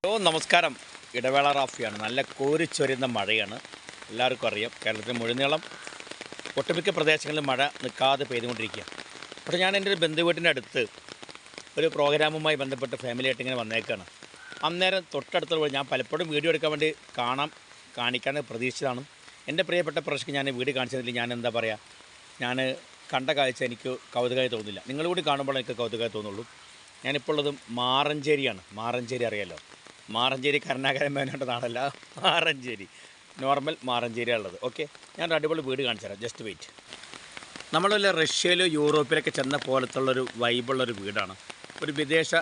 നമസ്കാരം. ഇടവേള റാഫിയാണ്. നല്ല കോരിച്ചൊരിയുന്ന മഴയാണ്. എല്ലാവർക്കും അറിയാം, കേരളത്തിൽ മുഴുനീളം ഒട്ടുമിക്ക പ്രദേശങ്ങളിൽ മഴ നിൽക്കാതെ പെയ്തുകൊണ്ടിരിക്കുക. അപ്പോൾ ഞാൻ എൻ്റെ ഒരു ബന്ധുവീട്ടിൻ്റെ അടുത്ത് ഒരു പ്രോഗ്രാമുമായി ബന്ധപ്പെട്ട് ഫാമിലിയായിട്ട് ഇങ്ങനെ വന്നേക്കാണ്. അന്നേരം തൊട്ടടുത്തുള്ള ഞാൻ പലപ്പോഴും വീഡിയോ എടുക്കാൻ വേണ്ടി കാണിക്കാൻ പ്രതീക്ഷിച്ചതാണ്. എൻ്റെ പ്രിയപ്പെട്ട പ്രേക്ഷകർക്ക് ഞാൻ വീഡിയോ കാണിച്ചതിൽ ഞാൻ എന്താ പറയുക, ഞാൻ കണ്ട കാഴ്ച എനിക്ക് കൗതുകമായി തോന്നുന്നില്ല. നിങ്ങളുകൂടി കാണുമ്പോൾ എനിക്ക് കൗതുകമായി തോന്നുള്ളൂ. ഞാനിപ്പോൾ ഉള്ളത് മാറഞ്ചേരിയാണ്. മാറഞ്ചേരി അറിയാമല്ലോ, മാറഞ്ചേരി കരുണാകരൻ മേനോൻ്റെ നാടല്ല, മാറഞ്ചേരി നോർമൽ മാറഞ്ചേരിയാണ് ഉള്ളത്. ഓക്കെ, ഞാനൊരു അടിപൊളി വീട് കാണിച്ചു തരാം. Just wait. നമ്മളല്ല റഷ്യയിലോ യൂറോപ്പിലൊക്കെ ചെന്ന പോലത്തുള്ളൊരു വൈബുള്ളൊരു വീടാണ്. ഒരു വിദേശ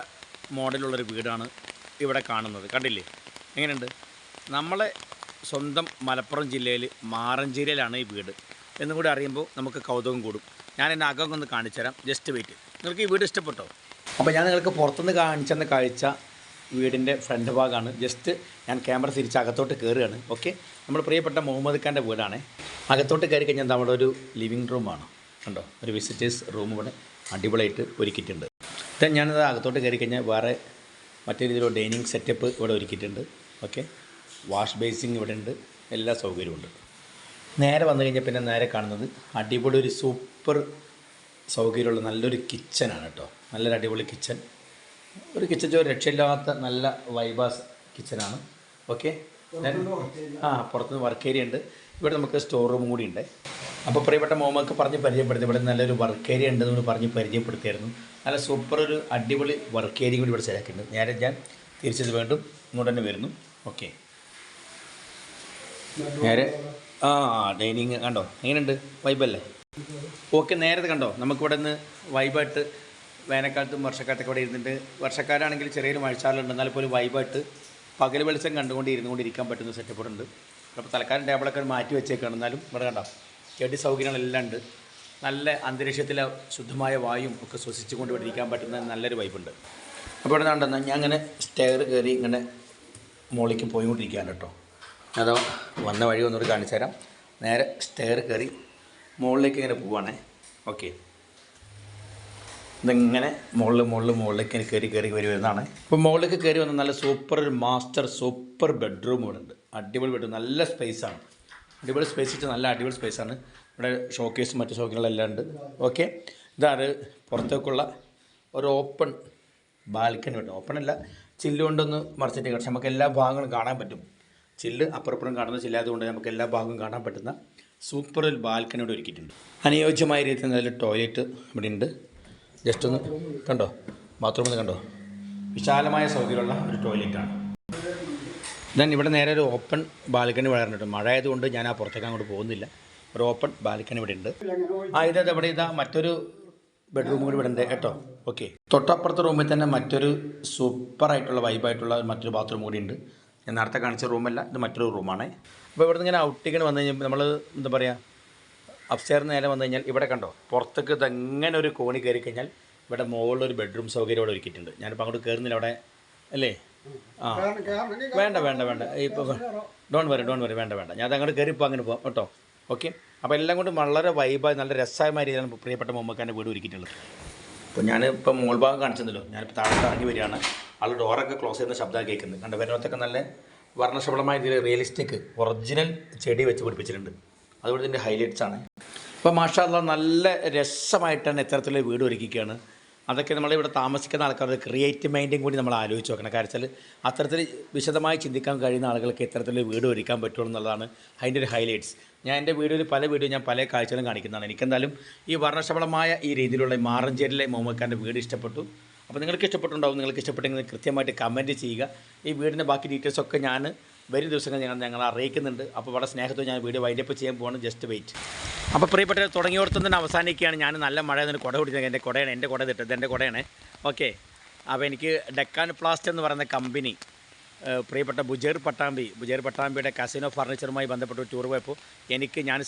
മോഡലുള്ളൊരു വീടാണ് ഇവിടെ കാണുന്നത്. കണ്ടില്ലേ എങ്ങനെയുണ്ട്? നമ്മളെ സ്വന്തം മലപ്പുറം ജില്ലയിൽ മാറഞ്ചേരിയിലാണ് ഈ വീട് എന്നും കൂടി അറിയുമ്പോൾ നമുക്ക് കൗതുകം കൂടും. ഞാൻ എൻ്റെ അകം ഒന്ന് കാണിച്ചു തരാം. Just wait. നിങ്ങൾക്ക് ഈ വീട് ഇഷ്ടപ്പെട്ടോ? അപ്പോൾ ഞാൻ നിങ്ങൾക്ക് പുറത്തുനിന്ന് കാണിച്ചെന്ന കാഴ്ച വീടിൻ്റെ ഫ്രണ്ട് ഭാഗമാണ്. ജസ്റ്റ് ഞാൻ ക്യാമറ തിരിച്ച് അകത്തോട്ട് കയറുകയാണ്. ഓക്കെ, നമ്മൾ പ്രിയപ്പെട്ട മുഹമ്മദ് ഖാൻ്റെ വീടാണ്. അകത്തോട്ട് കയറി കഴിഞ്ഞാൽ നമ്മുടെ ഒരു ലിവിങ് റൂമാണ്. കണ്ടോ, ഒരു വിസിറ്റേഴ്സ് റൂം ഇവിടെ അടിപൊളിയായിട്ട് ഒരുക്കിയിട്ടുണ്ട്. then ഞാനത് അകത്തോട്ട് കയറി കഴിഞ്ഞാൽ വേറെ മറ്റേ രീതിയിലുള്ള ഡൈനിങ് സെറ്റപ്പ് ഇവിടെ ഒരുക്കിയിട്ടുണ്ട്. ഓക്കെ, വാഷ് ബേസിങ് ഇവിടെ ഉണ്ട്, എല്ലാ സൗകര്യമുണ്ട്. നേരെ വന്നു കഴിഞ്ഞാൽ പിന്നെ നേരെ കാണുന്നത് അടിപൊളി ഒരു സൂപ്പർ സൗകര്യമുള്ള നല്ലൊരു കിച്ചനാണ് കേട്ടോ. നല്ലൊരു അടിപൊളി കിച്ചൻ. ഒരു കിച്ചൻ ഒരു രക്ഷയില്ലാത്ത നല്ല വൈബാസ് കിച്ചനാണ്. ഓക്കെ, പുറത്തുനിന്ന് വർക്ക് ഏരിയ ഉണ്ട്. ഇവിടെ നമുക്ക് സ്റ്റോർ റൂമും കൂടി ഉണ്ട്. അപ്പോൾ പ്രിയപ്പെട്ട മോമൊക്കെ പറഞ്ഞ് പരിചയപ്പെടുത്തി. ഇവിടെ നല്ലൊരു വർക്ക് ഏരിയ ഉണ്ടെന്ന് പറഞ്ഞ് പരിചയപ്പെടുത്തിയായിരുന്നു. നല്ല സൂപ്പർ ഒരു അടിപൊളി വർക്ക് ഏരിയ കൂടി ഇവിടെ ശരിയാക്കിയിട്ടുണ്ട്. നേരെ ഞാൻ തിരിച്ചത് വീണ്ടും ഇങ്ങോട്ട് തന്നെ വരുന്നു. ഓക്കെ, നേരെ ഡൈനിങ് കണ്ടോ എങ്ങനെയുണ്ട്? വൈബല്ലേ? ഓക്കെ, നേരത്തെ കണ്ടോ നമുക്കിവിടെ നിന്ന് വൈബായിട്ട് വേനൽക്കാലത്തും വർഷക്കാലത്തൊക്കെ ഇവിടെ ഇരുന്നിട്ട്, വർഷക്കാലാണെങ്കിൽ ചെറിയൊരു മഴച്ചാറുണ്ട്, എന്നാൽ പോലും വൈബായിട്ട് പകൽ വെളിച്ചം ഇരുന്നുകൊണ്ടിരിക്കാൻ പറ്റുന്ന സെറ്റപ്പ് ഉണ്ട്. അപ്പോൾ തൽക്കാലം ടേബിളൊക്കെ മാറ്റി വെച്ചേക്കാണ്. എന്നാലും ഇവിടെ കണ്ടോ ചെടി സൗകര്യങ്ങളെല്ലാം ഉണ്ട്. നല്ല അന്തരീക്ഷത്തിലെ ശുദ്ധമായ വായും ഒക്കെ ശ്വസിച്ചുകൊണ്ട് ഇവിടെ ഇരിക്കാൻ പറ്റുന്ന നല്ലൊരു വൈബുണ്ട്. അപ്പോൾ ഇവിടെ കണ്ടെന്നാൽ ഞാൻ അങ്ങനെ സ്റ്റെയർ കയറി ഇങ്ങനെ മുകളിലേക്ക് പോയിക്കൊണ്ടിരിക്കുകയാണ് കേട്ടോ. അതോ വന്ന വഴി ഒന്നുകൂടി കാണിച്ചു തരാം. നേരെ സ്റ്റെയർ കയറി മുകളിലേക്ക് ഇങ്ങനെ പോവുകയാണേ. ഓക്കെ, ഇതിങ്ങനെ മുകളിലേക്ക് കയറി വരുന്നതാണ്. ഇപ്പോൾ മുകളിലേക്ക് കയറി വന്ന നല്ല സൂപ്പർ ഒരു സൂപ്പർ ബെഡ്റൂം ഇവിടെ ഉണ്ട്. അടിപൊളി ബെഡ്റൂം, നല്ല സ്പേസാണ്. അടിപൊളി സ്പേസ് വെച്ച് നല്ല അടിപൊളി സ്പേസാണ്. ഇവിടെ ഷോക്കേസും മറ്റു സൗകര്യങ്ങളെല്ലാം ഉണ്ട്. ഓക്കെ, ഇതാണ് പുറത്തേക്കുള്ള ഒരു ഓപ്പൺ ബാൽക്കണി ഉണ്ട്. ഓപ്പൺ അല്ല, ചില്ല് കൊണ്ടൊന്ന് മറിച്ചിട്ട് പക്ഷെ നമുക്ക് എല്ലാ ഭാഗങ്ങളും കാണാൻ പറ്റും. ചില്ല് അപ്പുറപ്പുറം കാണുന്ന ചില്ലാത്തതുകൊണ്ട് നമുക്ക് എല്ലാ ഭാഗവും കാണാൻ പറ്റുന്ന സൂപ്പർ ഒരു ബാൽക്കണി ഇവിടെ ഒരുക്കിയിട്ടുണ്ട്. അനുയോജ്യമായ രീതിയിൽ നല്ല ടോയ്ലറ്റ് ഇവിടെ ഉണ്ട്. ജസ്റ്റ് ഒന്ന് കണ്ടോ, ബാത്റൂമിൽ കണ്ടോ, വിശാലമായ സൗകര്യമുള്ള ഒരു ടോയ്ലറ്റാണ്. ദെൻ ഇവിടെ നേരെ ഒരു ഓപ്പൺ ബാൽക്കണി വളർന്നിട്ടുണ്ട്. മഴ ആയതുകൊണ്ട് ഞാൻ ആ പുറത്തേക്ക് അങ്ങോട്ട് പോകുന്നില്ല. ഒരു ഓപ്പൺ ബാൽക്കണി ഇവിടെ ഉണ്ട്. ഇവിടെ മറ്റൊരു ബെഡ്റൂം കൂടി ഇവിടെ ഉണ്ട് കേട്ടോ. ഓക്കെ, തൊട്ടപ്പുറത്തെ റൂമിൽ തന്നെ മറ്റൊരു സൂപ്പറായിട്ടുള്ള വൈബായിട്ടുള്ള മറ്റൊരു ബാത്റൂം കൂടി ഉണ്ട്. ഞാൻ നേരത്തെ കാണിച്ച റൂമല്ല, ഇത് മറ്റൊരു റൂമാണ്. അപ്പോൾ ഇവിടെ നിന്ന് ഇങ്ങനെ ഔട്ടിങ്ങനെ വന്നു കഴിഞ്ഞാൽ നമ്മൾ എന്താ പറയുക, അപ്സ്റ്റെയറിന് നേരെ വന്നു കഴിഞ്ഞാൽ ഇവിടെ കണ്ടോ പുറത്തേക്ക് ഇതെങ്ങനെ ഒരു കോണി കയറി കഴിഞ്ഞാൽ ഇവിടെ മുകളിലൊരു ബെഡ്റൂം സൗകര്യം ഇവിടെ ഒരുക്കിയിട്ടുണ്ട്. ഞാനിപ്പോൾ അങ്ങോട്ട് കയറുന്നില്ല അവിടെ അല്ലേ. വേണ്ട ഇപ്പോൾ ഡോൺ വരി വേണ്ട. ഞാൻ അങ്ങോട്ട് കയറിപ്പോൾ അങ്ങനെ പോകാം കേട്ടോ. ഓക്കെ, അപ്പോൾ എല്ലാം കൊണ്ട് വളരെ വൈബായി നല്ല രസമായ രീതിയിലാണ് പ്രിയപ്പെട്ട മുഹമ്മദ് വീട് ഒരുക്കിയിട്ടുള്ളത്. ഇപ്പോൾ ഞാനിപ്പോൾ മോൾ ഭാഗം കാണിച്ചതല്ലോ, ഞാനിപ്പോൾ താഴോട്ട് ഇറങ്ങി വരികയാണ്. ആൾ ഡോറൊക്കെ ക്ലോസ് ചെയ്യുന്ന ശബ്ദം കേൾക്കുന്നത് കണ്ട്. വരുന്നതൊക്കെ നല്ല വർണ്ണശബളമായ രീതിയിൽ റിയലിസ്റ്റിക് ഒറിജിനൽ ചെടി വെച്ച് പിടിപ്പിച്ചിട്ടുണ്ട്. അതുകൊണ്ട് ഇതിൻ്റെ ഹൈലൈറ്റ്സ് ആണ്. അപ്പോൾ മാഷാ അല്ലാഹ് നല്ല രസമായിട്ടാണ് ഇത്തരത്തിലുള്ള വീട് ഒരുക്കിക്കുകയാണ്. അതൊക്കെ നമ്മളിവിടെ താമസിക്കുന്ന ആൾക്കാരുടെ ക്രിയേറ്റീവ് മൈൻഡും കൂടി നമ്മൾ ആലോചിച്ച് നോക്കണം. കാരണം വെച്ചാൽ അത്തരത്തിൽ വിശദമായി ചിന്തിക്കാൻ കഴിയുന്ന ആളുകൾക്ക് ഇത്തരത്തിലുള്ള വീട് ഒരുക്കാൻ പറ്റുള്ളൂ എന്നുള്ളതാണ് അതിൻ്റെ ഒരു ഹൈലൈറ്റ്സ്. ഞാൻ എൻ്റെ വീഡിയോയിൽ ഞാൻ പല കാഴ്ചകളും കാണിക്കുന്നതാണ്. എനിക്കെന്തായാലും ഈ വർണ്ണശബളമായ ഈ രീതിയിലുള്ള മാറഞ്ചേരിയിലെ മുഹമ്മദ് ഖാൻ്റെ വീട് ഇഷ്ടപ്പെട്ടു. അപ്പോൾ നിങ്ങൾക്ക് ഇഷ്ടപ്പെട്ടുണ്ടാവും. നിങ്ങൾക്ക് ഇഷ്ടപ്പെട്ടെങ്കിൽ കൃത്യമായിട്ട് കമൻറ്റ് ചെയ്യുക. ഈ വീടിൻ്റെ ബാക്കി ഡീറ്റെയിൽസൊക്കെ ഞാൻ വരും ദിവസങ്ങൾ ഞങ്ങൾ അറിയിക്കുന്നുണ്ട്. അപ്പോൾ വളരെ സ്നേഹത്തോടെ ഞാൻ വീഡിയോ വൈൻഡപ്പ് ചെയ്യാൻ പോകണം. Just wait. അപ്പോൾ പ്രിയപ്പെട്ട തുടങ്ങിയോടത്തും തന്നെ അവസാനിക്കുകയാണ്. ഞാൻ നല്ല മഴ നിന്ന് കുട പിടിച്ചത് എൻ്റെ കുട തിട്ടത് എൻ്റെ കുടയാണ്. ഓക്കെ, അപ്പോൾ എനിക്ക് ഡെക്കാൻ പ്ലാസ്റ്റ് എന്ന് പറയുന്ന കമ്പനി പ്രിയപ്പെട്ട ബുജേർ പട്ടാമ്പിയുടെ കസിനോ ഫർണിച്ചറുമായി ബന്ധപ്പെട്ട് ടൂർ പോയപ്പോൾ ഞാൻ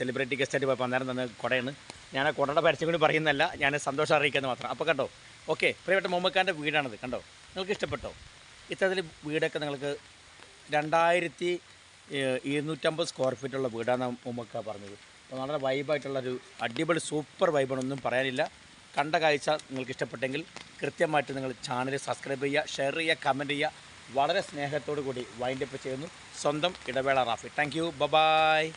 സെലിബ്രിറ്റി ഗസ്റ്റായിട്ട് പോയപ്പോൾ അന്നേരം തന്നെ കുടയാണ്. ഞാൻ ആ കുടയുടെ പരസ്യം കൂടി പറയുന്നല്ല, ഞാൻ സന്തോഷം അറിയിക്കുന്നത് മാത്രം. അപ്പോൾ കണ്ടോ, ഓക്കെ, പ്രിയപ്പെട്ട മുഹമ്മദ് ഖാൻ്റെ വീടാണത്. കണ്ടോ, നിങ്ങൾക്ക് ഇഷ്ടപ്പെട്ടോ? ഇത്തരത്തിൽ വീടൊക്കെ നിങ്ങൾക്ക് 2250 സ്ക്വയർ ഫീറ്റുള്ള വീടാണ് മുഹമ്മദ് ഖാൻ പറഞ്ഞത്. അപ്പോൾ വളരെ വൈബായിട്ടുള്ളൊരു അടിപൊളി സൂപ്പർ വൈബാണൊന്നും പറയാനില്ല. കണ്ട കാഴ്ച നിങ്ങൾക്ക് ഇഷ്ടപ്പെട്ടെങ്കിൽ കൃത്യമായിട്ട് നിങ്ങൾ ചാനൽ സബ്സ്ക്രൈബ് ചെയ്യുക, ഷെയർ ചെയ്യുക, കമൻറ്റ് ചെയ്യുക. വളരെ സ്നേഹത്തോടു കൂടി വൈൻഡപ്പ് ചെയ്യുന്നു. സ്വന്തം ഇടവേള റാഫി. Thank you. ബൈ.